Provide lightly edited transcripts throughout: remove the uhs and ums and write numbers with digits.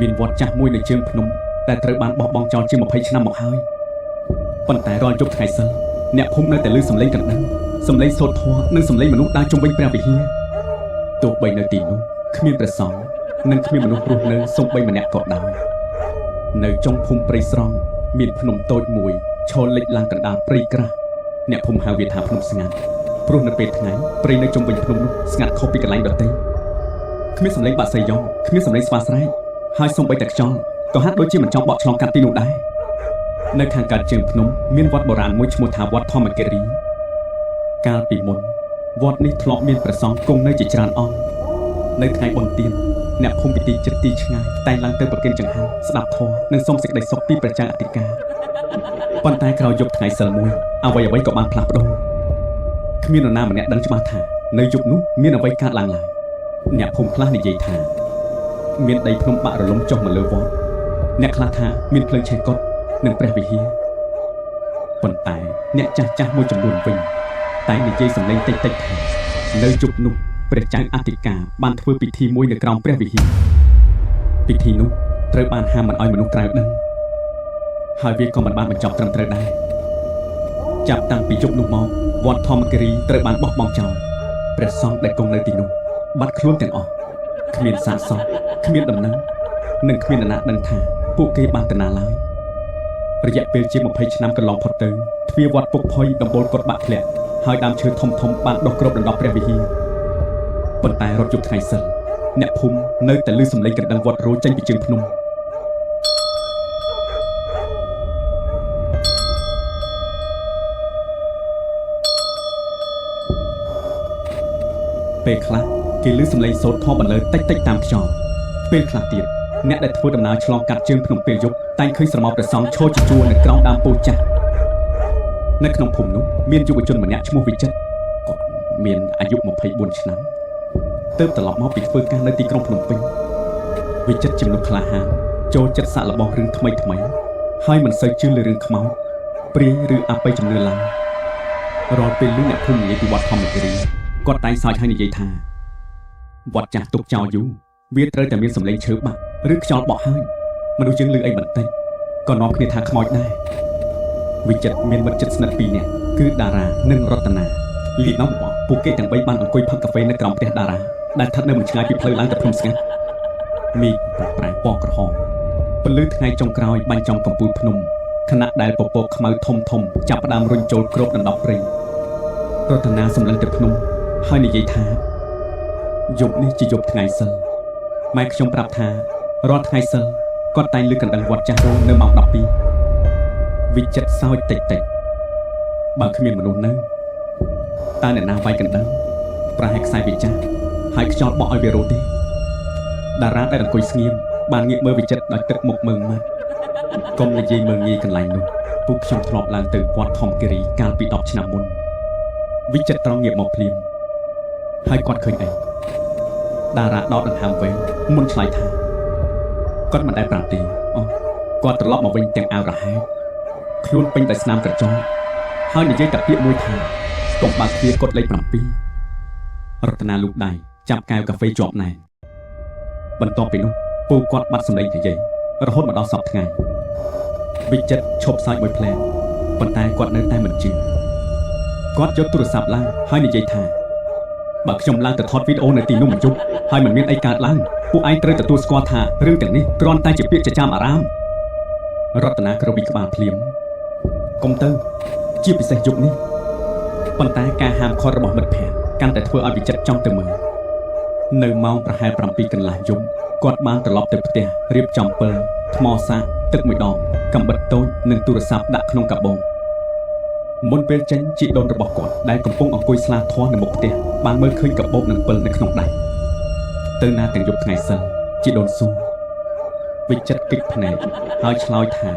មានវត្តចាស់មួយនៅជើងភ្នំតែត្រូវបានបោះបង់ចោលជាង20ឆ្នាំមកហើយប៉ុន្តែរាល់យប់ថ្ងៃសិលអ្នកភូមិនៅតែឮសំឡេងកណ្ដឹងសំឡេងសូត្រធម៌និងសំឡេងមនុស្សដើរជុំវិញព្រះវិហារទោះបីនៅទីនោះគ្មានព្រះសង្ឃនិងគ្មានមនុស្សរស់នៅសូម្បីម្នាក់ក៏ដោយនៅចុងភូមិព្រៃស្រង់មានភ្នំតូចមួយឈរលេចឡើងកណ្ដាលព្រៃក្រាស់អ្នកភូមិហៅវាថាភ្នំស្ងាត់ព្រោះនៅពេលថ្ងៃព្រៃនៅជុំវិញភ្នំនោះស្ងាត់ខុសពីកន្លែងដទៃគ្មានសំឡេងបាក់សីយ៉ងគ្មានសំឡេងស្វាស្រែកហើយសូម្បីតែខ្យល់ក៏ហាក់ដូចជាមិនចង់បកឆ្លងកាត់ទីនោះដែរនៅខាងកើតជើងភ្នំមានវត្តបុរាណមួយឈ្មោះថាវត្តធម្មគិរីកាលពីមុនវត្តនេះធ្លាប់មានព្រះសង្ឃគង់នៅជាច្រើនអង្គនៅថ្ងៃបុណ្យទានអ្នកភូមិពីទីជិតទីឆ្ងាយតែងឡើងទៅប្រគេនចង្ហាន់ស្ដាប់ធម៌និងសូមសេចក្តីសុខពីព្រះចៅអធិការប៉ុន្តែក្រោយយប់ថ្ងៃសិលមួយអ្វីៗក៏បានផ្លាស់ប្ដូរគ្មាននរណាម្នាក់ដឹងច្បាស់ថានៅយប់នោះមានអ្វីកើតឡើងឡើយអ្នកភូមិខ្លះនិយាយថាមានដីភ្នំបាក់រលំចុះមកលើវត្តអ្នកខ្លះថាមានភ្លើងឆេះកុដនិងព្រះវិហារប៉ុន្តែអ្នកចាស់មួយចំនួនវិញតែនិយាយសំឡេងតិចៗថានៅយប់នោះព្រះចៅអធិការបានធ្វើពិធីមួយនៅក្រោមព្រះវិហារពិធីនោះត្រូវបានហាមមិនឲ្យមនុស្សក្រៅដឹងហើយវាក៏មិនបានបញ្ចប់ត្រឹមត្រូវដែរចាប់តាំងពីយប់នោះមកវត្តធម្មគិរីត្រូវបានបោះបង់ចោលព្រះសង្ឃដែលគង់នៅទីនោះបាត់ខ្លួនទាំងអស់គ្មានសាកសពគ្មានដំណឹងនិងគ្មានអ្នកណាដឹងថាពួកគេបានទៅណាឡើយរយៈពេលជាង20ឆ្នាំកន្លងផុតទៅទ្វារវត្តពុកផុយដំបូលកត់បាក់ធ្លាក់ហើយដើមឈើធំបានដុះគ្របដណ្ដប់ព្រះវិហារប៉ុន្តែរត់យប់ថ្ងៃសិលអ្នកភូមិនៅតែឮសំឡេងកណ្ដឹងវត្តរោចេញពីជើងភ្នំពេលខ្លះគេឮសំឡេងសូត្រធម៌បន្លឺតិចតាមខ្យល់ពេលខ្លះទៀតអ្នកដែលធ្វើដំណើរឆ្លងកាត់ជើងភ្នំពេលយប់តែងឃើញស្រមោលព្រះសង្ឃឈរជាជួរនៅក្រោមដើមពោធិ៍ចាស់នៅក្នុងភូមិនោះមានយុវជនម្នាក់ឈ្មោះវិចិត្រគាត់មានអាយុ24ឆ្នាំទើបត្រឡប់មកពីធ្វើការនៅទីក្រុងភ្នំពេញវិចិត្រជំនុំក្លាហានចូលចិត្តសាកល្បងរឿងថ្មីហើយមិនសូវជឿលើរឿងខ្មោចព្រាយឬអបិយជំនឿឡើយរាល់ពេលឮអ្នកភូមិនិយាយពីវត្តធម្មគិរីគាត់តែងសើចហើយនិយាយថាវត្តចាស់ទុកចោលយូរវាត្រូវតែមានសំឡេងឈើបាក់ឬខ្យល់បក់ហើយមនុស្សយើងឮអីបន្តិចក៏នាំគ្នាថាខ្មោចដែរវិចិត្រមានមិត្តជិតស្និទ្ធ2នាក់គឺតារានិងរតនាលីណំរបស់ពួកគេទាំង3បានអង្គុយផឹកកាហ្វេនៅក្រោមផ្ទះតារាដែលស្ថិតនៅមិនឆ្ងាយពីផ្លូវឡើងទៅភ្នំស្ងាត់មីប្រែពណ៌ក្រហមពន្លឺថ្ងៃចុងក្រោយបាញ់ចំកំពូលភ្នំខណៈដែលពពកខ្មៅធំចាប់ផ្ដើមរុញចូលគ្របដណ្ដប់ព្រៃរតនាសម្លឹងទៅភ្នំហើយនិយាយថាយប់នេះជាយប់ថ្ងៃសិលម៉ែខ្ញុំប្រាប់ថារាល់ថ្ងៃសិលគាត់តែងលើកកណ្ដឹងវត្តចាស់រោនៅម៉ោង12វិចិត្រសើចតិចបើគ្មានមនុស្សនៅតើអ្នកណាវាយកណ្ដឹងប្រហែលខ្សែវាចាស់ហើយខ្យល់បក់ឲ្យវារោទេតារាដែលអង្គុយស្ងៀមបានងាកមើលវិចិត្រដោយទឹកមុខមើងម៉ាត់កុំនិយាយមើលងាយកន្លែងនោះពួកខ្ញុំធ្លាប់ឡើងទៅវត្តធម្មគិរីកាលពី10ឆ្នាំមុនវិចិត្រត្រង់ងាកមកភ្លាមហើយគាត់ឃើញអីតារាដកដង្ហើមវែងមុនឆ្លើយថាគាត់មិនដែលប្រាប់ទេគាត់ត្រឡប់មកវិញទាំងអាវរហែកខ្លួនពេញដោយស្នាមក្រចកហើយនិយាយតែពាក្យមួយថាកុំបើកទ្វារកត់លេខ7រតនាលូកដៃចាប់កែវកាហ្វេជាប់ណែនបន្ទាប់ពីនោះពូគាត់បាត់សម្លេងនិយាយរហូតមកដល់សពថ្ងៃវិចិត្រឈប់សើចមួយភ្លែងប៉ុន្តែគាត់នៅតែមិនជឿគាត់យកទូរស័ព្ទឡើងហើយនិយាយថាបើខ្ញុំឡើងទៅថតវីដេអូនៅទីនោះមួយយប់ហើយមិនមានអីកើតឡើងពួកឯងត្រូវទទួលស្គាល់ថារឿងទាំងនេះគ្រាន់តែជាពាក្យចចាមអារាមរតនាក្រោបពីក្បាលភ្លាមកុំទៅជាពិសេសយប់នេះប៉ុន្តែការហាមឃាត់របស់មិត្តភ័ក្តិកាន់តែធ្វើឲ្យវិចិត្រចង់ទៅមើលនៅម៉ោងប្រហែល7កន្លះយប់គាត់បានត្រឡប់ទៅផ្ទះរៀបចំពិលថ្មសាកទឹកមួយដងកាំបិតតូចនិងទូរស័ព្ទដាក់ក្នុងកាបូបមុនពេលចេញជីដូនរបស់គាត់ដែលកំពុងអង្គុយស្លាធម៌នៅមុខផ្ទះបានមើលឃើញកាបូបនិងពិលនៅក្នុងដៃទៅណាទាំងយប់ថ្ងៃសិលជីដូនសួរវិចិត្រគិតភ្នែកហើយឆ្លើយថា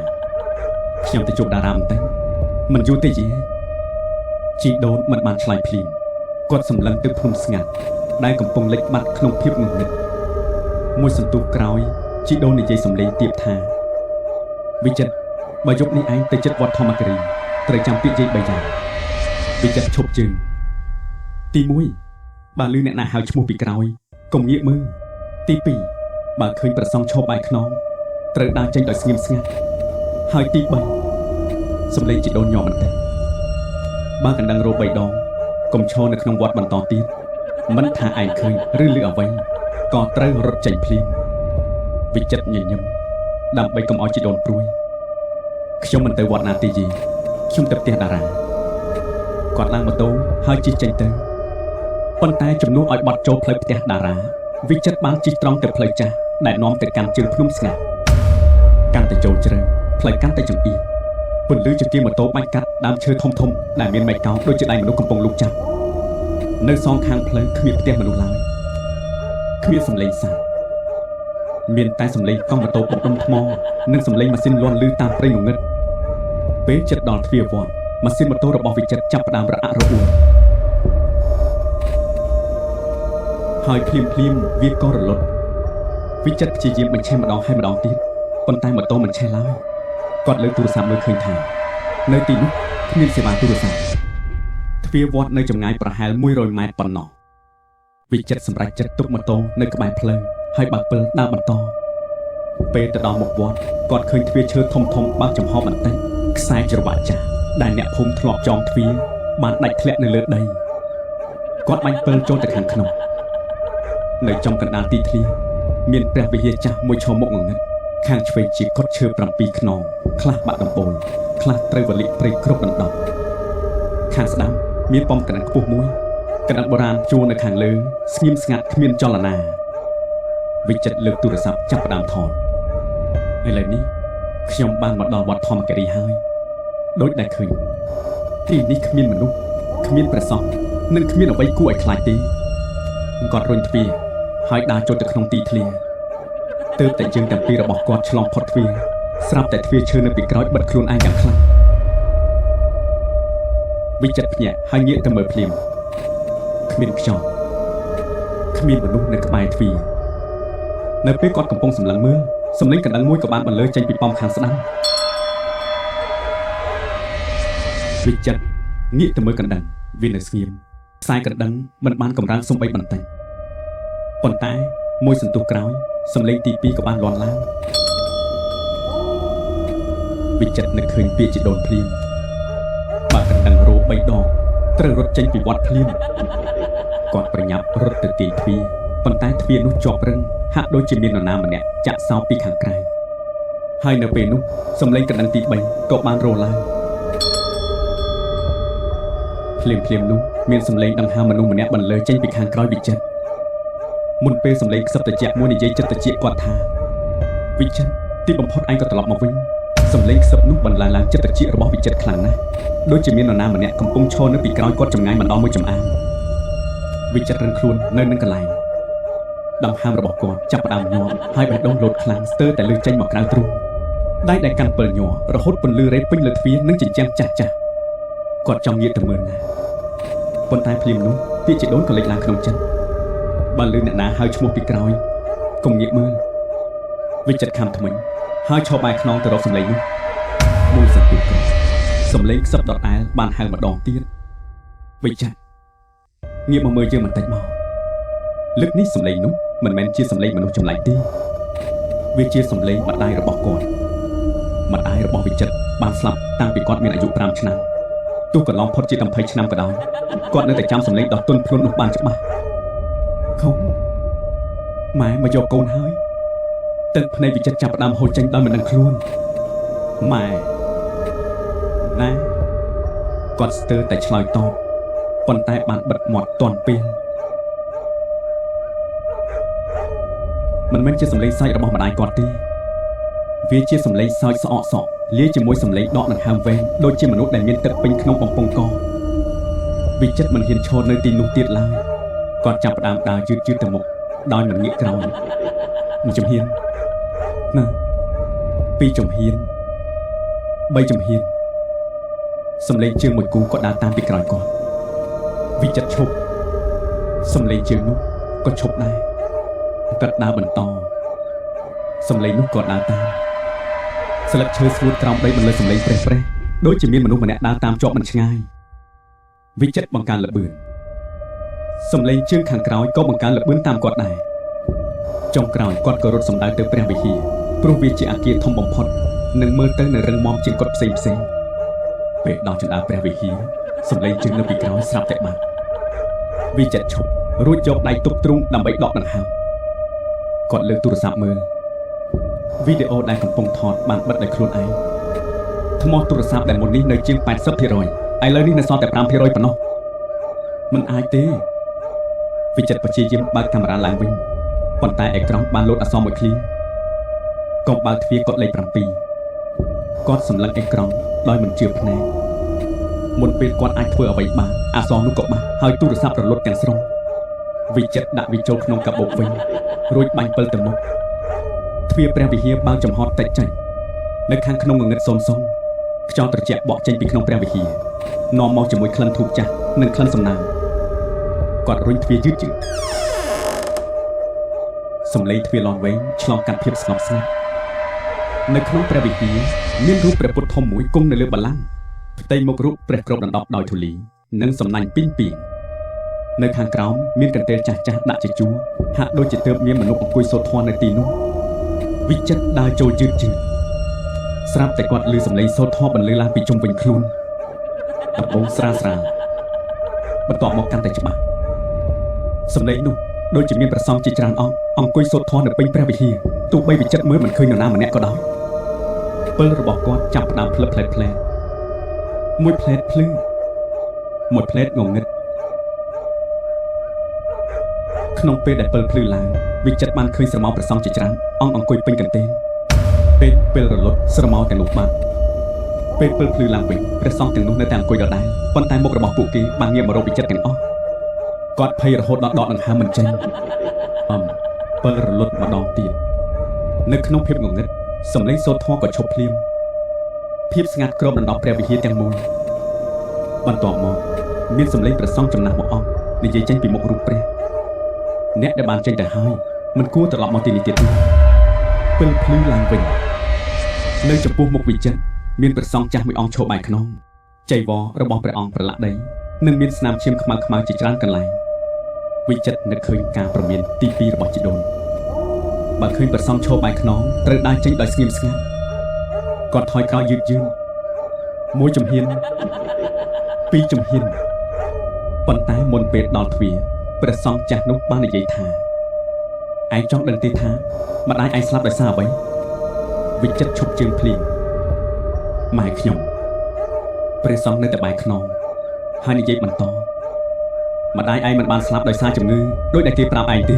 ខ្ញុំទៅជួបតារាបន្តិចមិនយូរទេជីដូនមិនបានឆ្លើយភ្លាមគាត់សម្លឹងទៅភ្នំស្ងាត់ដែលកំពុងលិចបាត់ក្នុងភាពងងឹតមួយសន្ទុះក្រោយជីដូននិយាយសំឡេងទាបថាវិចិត្របើយប់នេះឯងទៅចិត្តវត្តធម្មគិរីត្រូវចាំពាក្យនិយាយ3យ៉ាងវិចិត្រឈប់ជើងទី1បើឮអ្នកណាហៅឈ្មោះពីក្រោយកុំងាកមើលទី2 បើឃើញប្រសងឈប់បែកខ្នងត្រូវដើរចេញដោយស្ងៀមស្ងាត់ហើយទី3សម្លេងជីដូនញ័របន្តិចបើកណ្ដឹងរោ3ដងកុំឈរនៅក្នុងវត្តបន្តទៀតមិនថាឯងឃើញឬឮអ្វីក៏ត្រូវរត់ចេញភ្លាមវិចិត្រញញឹមដើម្បីកុំឲ្យជីដូនព្រួយខ្ញុំមិនទៅវត្តណាទេយីខ្ញុំទៅផ្ទះតារាគាត់ឡើងម៉ូតូហើយជិះចេញទៅប៉ុន្តែជំនួសឲ្យបត់ចូលផ្លូវផ្ទះតារាវិចិត្របានជិះត្រង់ទៅផ្លូវចាស់ដែលនាំទៅកាន់ជើងភ្នំស្ងាត់កាន់តែចូលជ្រៅផ្លូវកាន់តែចង្អៀតពន្លឺចង្កៀងម៉ូតូបាញ់កាត់ដើមឈើធំធំដែលមានមែកកោងដូចជាដៃមនុស្សកំពុងលូកចាប់នៅសងខាងផ្លូវគ្មានផ្ទះមនុស្សឡើយគ្មានសំឡេងសត្វមានតែសំឡេងកង់ម៉ូតូបុកដុំថ្មនិងសំឡេងម៉ាស៊ីនលាន់ឮតាមព្រៃងងឹតពេលជិតដល់ទ្វារវត្តម៉ាស៊ីនម៉ូតូរបស់វិចិត្រចាប់ផ្ដើមរអាក់រអួលហើយភ្លាមវាក៏រលត់វិចិត្រព្យាយាមបញ្ឆេះម្ដងហើយម្ដងទៀតប៉ុន្តែម៉ូតូមិនឆេះឡើយគាត់លើកទូរស័ព្ទមើលឃើញថានៅទីនោះគ្មានសេវាទូរស័ព្ទទ្វារវត្តនៅចម្ងាយប្រហែល100ម៉ែត្រប៉ុណ្ណោះវិចិត្រសម្រេចចិត្តទុកម៉ូតូនៅក្បែរផ្លូវហើយបើកពិលដើរបន្តពេលទៅដល់មុខវត្តគាត់ឃើញទ្វារឈើធំបើកចំហបន្តិចខ្សែច្រវាក់ចាស់ដែលអ្នកភូមិធ្លាប់ចងទ្វារបានដាច់ធ្លាក់នៅលើដីគាត់បាញ់ពិលចូលទៅខាងក្នុងនៅចំកណ្ដាលទីធ្លាមានព្រះវិហារចាស់មួយឈរមុខងងឹតខាងឆ្វេងជាកុដិឈើ7ខ្នងខ្លះបាក់ដំបូលខ្លះត្រូវវលិព្រៃគ្រប់ដណ្ដប់ខាងស្ដាំមានប៉មកណ្ដឹងខ្ពស់មួយកណ្ដឹងបុរាណជួរនៅខាងលើស្ងៀមស្ងាត់គ្មានចលនាវិចិត្រលើកទូរស័ព្ទចាប់ផ្ដើមថតឥឡូវនេះខ្ញុំបានមកដល់វត្តធម្មគិរីហើយដូចដែលឃើញទីនេះគ្មានមនុស្សគ្មានព្រះសង្ឃនិងគ្មានអ្វីគួរឲ្យខ្លាចទេគាត់រុញទ្វារហើយដើរចូលទៅក្នុងទីធ្លាទើបតែជើងទាំងពីររបស់គាត់ឆ្លងផុតទ្វារស្រាប់តែទ្វារឈើនៅពីក្រោយបិទខ្លួនឯងយ៉ាងខ្លាំងវិចិត្រភ្ញាក់ហើយងាកទៅមើលភ្លាមគ្មានខ្យល់គ្មានមនុស្សនៅក្បែរទ្វារនៅពេលគាត់កំពុងសម្លឹងមើលសំឡេងកណ្ដឹងមួយក៏បានបន្លឺចេញពីប៉មខាងស្ដាំវិចិត្រងាកទៅមើលកណ្ដឹងវានៅស្ងៀមខ្សែកណ្ដឹងមិនបានកម្រើកសំបីបន្តិចប៉ុន្តែមួយសន្ទុះក្រោយសំឡេងទី2ក៏បានលាន់ឡើងវិចិត្រនឹកឃើញពាក្យជីដូនភ្លាមបើកណ្ដឹងរោ3ដងត្រូវរត់ចេញពីវត្តភ្លាមគាត់ប្រញាប់រត់ទៅទីទ្វារប៉ុន្តែទ្វារនោះជាប់រឹងហាក់ដូចជាមាននរណាម្នាក់ចាក់សោពីខាងក្រៅហើយនៅពេលនោះសំឡេងកណ្ដឹងទី3ក៏បានរោឡើងភ្លាមនោះមានសំឡេងដង្ហើមមនុស្សម្នាក់បន្លឺចេញពីខាងក្រោយវិចិត្រមុនពេលសំឡេងខ្សឹបត្រជាក់មួយនិយាយចិត្តត្រជាក់គាត់ថាវិចិត្រទីបំផុតឯងក៏ត្រឡប់មកវិញសំឡេងខ្សឹបនោះបន្លឺឡើងចិត្តត្រជាក់របស់វិចិត្រខ្លាំងណាស់ដូចជាមាននរណាម្នាក់កំពុងឈរនៅពីក្រោយគាត់ចម្ងាយម្ដងមួយចំអានវិចិត្ររឹងខ្លួននៅនឹងកន្លែងដង្ហើមរបស់គាត់ចាប់ផ្ដើមញាប់ហើយបេះដូងលោតខ្លាំងស្ទើរតែលើកចេញមកក្រៅទ្រូងដៃដែលកាន់ពិលញ័ររហូតពន្លឺរេពេញលើទ្វារនិងជញ្ជាំងចាស់គាត់ចង់ងាកទៅមើលណាប៉ុន្តែភ្លាមនោះពាក្យជីដូនក៏លេចឡើងក្នុងចិត្តបើលឺអ្នកណាហៅឈ្មោះពីក្រោយកុំងាកមើលវិចិត្រខំថ្មិញហើយឈរបែរខ្នងទៅរកសំឡេងនោះមួយសន្ទុះក្រោយសំឡេងខ្សឹបដដែលបានហៅម្ដងទៀតវិចិត្រងាកមកមើលយើងបន្តិចមកលើកនេះសំឡេងនោះមិនមែនជាសំឡេងមនុស្សចម្លែកទេវាជាសំឡេងម្ដាយរបស់គាត់ម្ដាយរបស់វិចិត្របានស្លាប់តាំងពីគាត់មានអាយុ5ឆ្នាំទោះកន្លងផុតជា20ឆ្នាំក៏ដោយគាត់នៅតែចាំសំឡេងដ៏ទន់ភ្លន់នោះបានច្បាស់ខំម៉ែមកយកកូនហើយទឹកភ្នែកវិចិត្រចាប់ផ្ដើមហូរចេញដោយមិនដឹងខ្លួនម៉ែណាគាត់ស្ទើរតែឆ្លើយតបប៉ុន្តែបានបិទមាត់ទាន់ពេលមិនមែនជាសំឡេងសើចរបស់ម្ដាយគាត់ទេវាជាសំឡេងសើចស្អកសក់លាយជាមួយសំឡេងដកដង្ហើមវែងដូចជាមនុស្សដែលមានទឹកពេញក្នុងបំពង់កវិចិត្រមិនហ៊ានឈរនៅទីនោះទៀតឡើយគាត់ចាប់ផ្ដើមដើរយឺតទៅមុខដោយមិនងាកក្រោយ1ជំហានណា2ជំហាន3ជំហានសំឡេងជើងមួយគូក៏ដើរតាមពីក្រោយគាត់វិចិត្រឈប់សំឡេងជើងនោះក៏ឈប់ដែរគាត់ដើរបន្តសំឡេងនោះក៏ដើរតាមស្លឹកឈើស្ងួតក្រោមដីបន្លឺសំឡេងប្រេះដូចជាមានមនុស្សម្នាក់ដើរតាមជាប់មិនឆ្ងាយវិចិត្របង្កើនល្បឿនសំឡេងជើងខាងក្រោយក៏បង្កើនល្បឿនតាមគាត់ដែរ ចុងក្រោយគាត់ក៏រត់សម្ដៅទៅព្រះវិហារព្រោះវាជាអគារធំបំផុតនិងមើលទៅនៅរឹងមាំជាងគាត់ផ្សេងពេលដល់ចណ្ដាលព្រះវិហារសម្លេងជើងនៅពីក្រោយស្រាប់តែបាត់វិចិត្រឈប់រួចយកដៃទប់ទ្រូងដើម្បីដកដង្ហើមគាត់លើកទូរស័ព្ទមើលវីដេអូដែលកំពុងថតបានបិទដោយខ្លួនឯងថ្មទូរស័ព្ទដែលមុននេះនៅជាង 80% ឥឡូវនេះនៅសល់តែ 5% ប៉ុណ្ណោះមិនអាចទេវិចិត្រព្យាយាមបើកកាមេរ៉ាឡើងវិញប៉ុន្តែអេក្រង់បានលោតអក្សរមួយឃ្លាកុំបើកទ្វារកត់លេខ 7គាត់សម្លឹងអេក្រង់ដោយមិនជឿភ្នែកមុនពេលគាត់អាចធ្វើអ្វីបានអក្សរនោះក៏បាត់ហើយទូរស័ព្ទរលត់ទាំងស្រុងវិចិត្រដាក់វាចូលក្នុងកាបូបវិញរួចបាញ់ពិលទៅមុខទ្វារព្រះវិហារបើកចំហតិចចេញនៅខាងក្នុងងងឹតសូនខ្យល់ត្រជាក់បក់ចេញពីក្នុងព្រះវិហារនាំមកជាមួយក្លិនធូបចាស់និងក្លិនសំណើមគាត់រុញទ្វារយឺតសំឡេងទ្វារលន់វែងឆ្លងកាត់ភាពស្ងប់ស្ងាត់នៅក្នុងព្រះវិហារមានរូបព្រះពុទ្ធធំមួយគង់នៅលើបល្ល័ង្កផ្ទៃមុខរូបព្រះគ្របដណ្ដប់ដោយធូលីនិងសំណាញ់ពីងនៅខាងក្រោមមានកន្ទេលចាស់ដាក់ជាជួរហាក់ដូចជាទើបមានមនុស្សអង្គុយសូត្រធម៌នៅទីនោះវិចិត្រដើរចូលយឺតស្រាប់តែគាត់ឮសំឡេងសូត្រធម៌បន្លឺឡើងពីជុំវិញខ្លួនដំបូងស្រាលបន្ទាប់មកកាន់តែច្បាស់សំឡេងនោះដូចជាមានព្រះសង្ឃជាច្រើនអង្គុយសូត្រធម៌នៅពេញព្រះវិហារទោះបីវិចិត្រមើលមិនឃើញនរណាម្នាក់ក៏ដោយពិលរបស់គាត់ចាប់ផ្ដើមផ្លឹបផ្លែតមួយផ្លែតភ្លឺមួយផ្លែតងងឹតក្នុងពេលដែលពិលភ្លឺឡើងវិចិត្របានឃើញស្រមោលព្រះសង្ឃជាច្រើនអង្គុយពេញកន្ទេលពេលរលត់ស្រមោលទាំងនោះបាត់ពេលពិលភ្លឺឡើងវិញព្រះសង្ឃទាំងនោះនៅតែអង្គុយដដែលប៉ុន្តែមុខរបស់ពួកគេបានងាកមករកវិចិត្រទាំងអស់គាត់ភ័យរហូតដល់ដកដង្ហើមមិនចេញពិលរលត់ម្ដងទៀតនៅក្នុងភាពងងឹតសំឡេងសូត្រធម៌ក៏ឈប់ភ្លាមភាពស្ងាត់គ្របដណ្ដប់ព្រះវិហារទាំងមូលបន្ទាប់មកមានសំឡេងព្រះសង្ឃចំណាស់មួយអង្គនិយាយចេញពីមុខរូបព្រះអ្នកដែលបានចេញទៅហើយមិនគួរត្រឡប់មកទីនេះទៀតទេពិលភ្លឺឡើងវិញនៅចំពោះមុខវិចិត្រមានព្រះសង្ឃចាស់មួយអង្គឈរបែរខ្នងចៃវររបស់ព្រះអង្គប្រឡាក់ដីនិងមានស្នាមឈាមខ្មៅជាច្រើនកន្លែងវិចិត្រនឹកឃើញការប្រមានទី2របស់ជីដូនបើឃើញព្រះសង្ឃឈរបែរខ្នងត្រូវដើរចេញដោយស្ងៀមស្ងាត់គាត់ថយក្រោយយឺតមួយជំហានពីរជំហានប៉ុន្តែមុនពេលដល់ទ្វារព្រះសង្ឃចាស់នោះបាននិយាយថាឯងចង់ដឹងទេថាម្ដាយឯងស្លាប់ដោយសារអ្វីវិចិត្រឈប់ជើងភ្លៀងម៉ែខ្ញុំព្រះសង្ឃនៅតែបែរខ្នងហើយនិយាយបន្តម្ដាយឯងមិនបានស្លាប់ដោយសារជំងឺដោយដែលគេប្រាប់ឯងទេ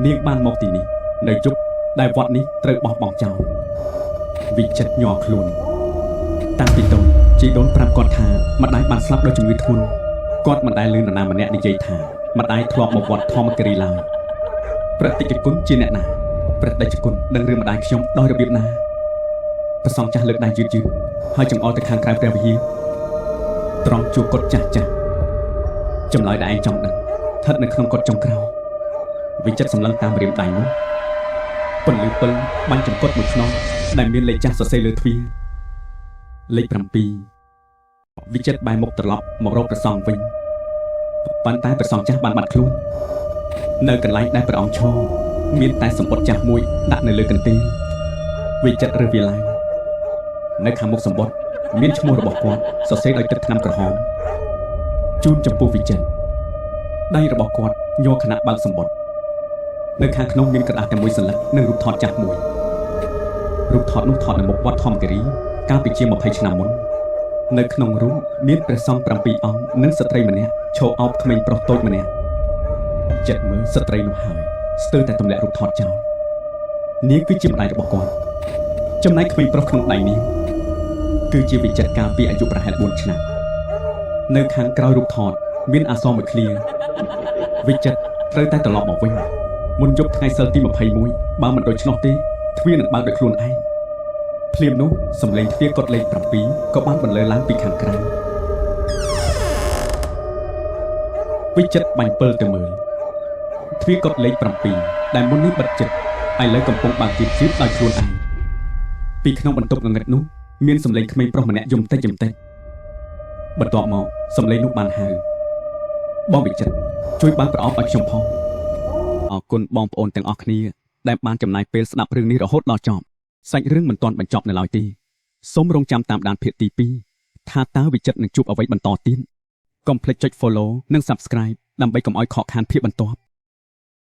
នាងបានមកទីនេះនៅយប់ដែលវត្តនេះត្រូវបោះបង់ចោលវិចិត្រញ័រខ្លួនតាំងពីតូចជីដូនប្រាប់គាត់ថាម្ដាយបានស្លាប់ដោយជំងឺធ្ងន់គាត់មិនដែលឮនរណាម្នាក់និយាយថាម្ដាយធ្លាប់មកវត្តធម្មគិរីឡើយប្រតិជគុណជាអ្នកណាព្រះតេជគុណដឹងរឿងម្ដាយខ្ញុំដោយរបៀបណាព្រះសង្ឃចាស់លើកដៃយឺតហើយចង្អុលទៅខាងក្រៅព្រះវិហារត្រង់ជួរកត់ចាស់ចម្លើយដែលឯងចង់ដឹងស្ថិតនៅក្នុងកត់ចុងក្រោយវិចិត្រសម្លឹងតាមរៀមដៃនោះពន្លឺពិលបាញ់ចង្កត់មួយខ្នងដែលមានលេខចាស់សរសេរលើទ្វារលេខ 7វិចិត្របែរមុខត្រឡប់មករកព្រះសង្ឃវិញប៉ុន្តែព្រះសង្ឃចាស់បានបាត់ខ្លួននៅកន្លែងដែលព្រះអង្គឈរមានតែសម្បត្តិចាស់មួយដាក់នៅលើកន្ទេលវិចិត្ររើសវាឡើងនៅខាងមុខសម្បត្តិមានឈ្មោះរបស់គាត់សរសេរដោយទឹកថ្នាំក្រហមជូនចំពោះវិចិត្រដៃរបស់គាត់ញ័រខណៈបើកសម្បត្តិនៅខាងក្នុងមានក្រដាសតែមួយសន្លឹកនិងរូបថតចាស់មួយរូបថតនោះថតនៅមុខវត្តធម្មគិរីកាលពីជាង20ឆ្នាំមុននៅក្នុងរូបមានព្រះសង្ឃ7អង្គនិងស្ត្រីម្នាក់ឈរអោបក្មេងប្រុសតូចម្នាក់ចិត្តមើលស្ត្រីនោះហើយស្ទើរតែទម្លាក់រូបថតចោលនាងគឺជាម្ដាយរបស់គាត់ចំណែកក្មេងប្រុសក្នុងដៃនាងគឺជាវិចិត្រកាលពីអាយុប្រហែល4ឆ្នាំនៅខាងក្រោយរូបថតមានអក្សរមួយឃ្លាវិចិត្រត្រូវតែត្រឡប់មកវិញមុនយប់ថ្ងៃសិលទី21បើមិនដូច្នោះទេទ្វារនឹងបើកដោយខ្លួនឯងភ្លាមនោះសំឡេងទ្វារកត់លេខ 7ក៏បានបន្លឺឡើងពីខាងក្រៅវិចិត្របាញ់ពិលទៅមើលទ្វារកត់លេខ 7ដែលមុននេះបិទជិតឥឡូវកំពុងបើកជិតដោយខ្លួនឯងពីក្នុងបន្ទប់ងងឹតនោះមានសំឡេងក្មេងប្រុសម្នាក់យំតិចបន្ទាប់មកសំឡេងនោះបានហៅបងវិចិត្រជួយបើកប្រអប់ឲ្យខ្ញុំផង អរគុណបងប្អូនទាំងអស់គ្នាដែលបានចំណាយពេលស្ដាប់រឿងនេះរហូតដល់ចប់សាច់រឿងមិនទាន់បញ្ចប់នៅឡើយទេសូមរងចាំតាមដានភាគទី2ថាតើវិចិត្រនឹងជួបអ្វីបន្តទៀតកុំភ្លេចចុច Follow និង Subscribe ដើម្បីកុំឲ្យខកខានភាពបន្ទាប់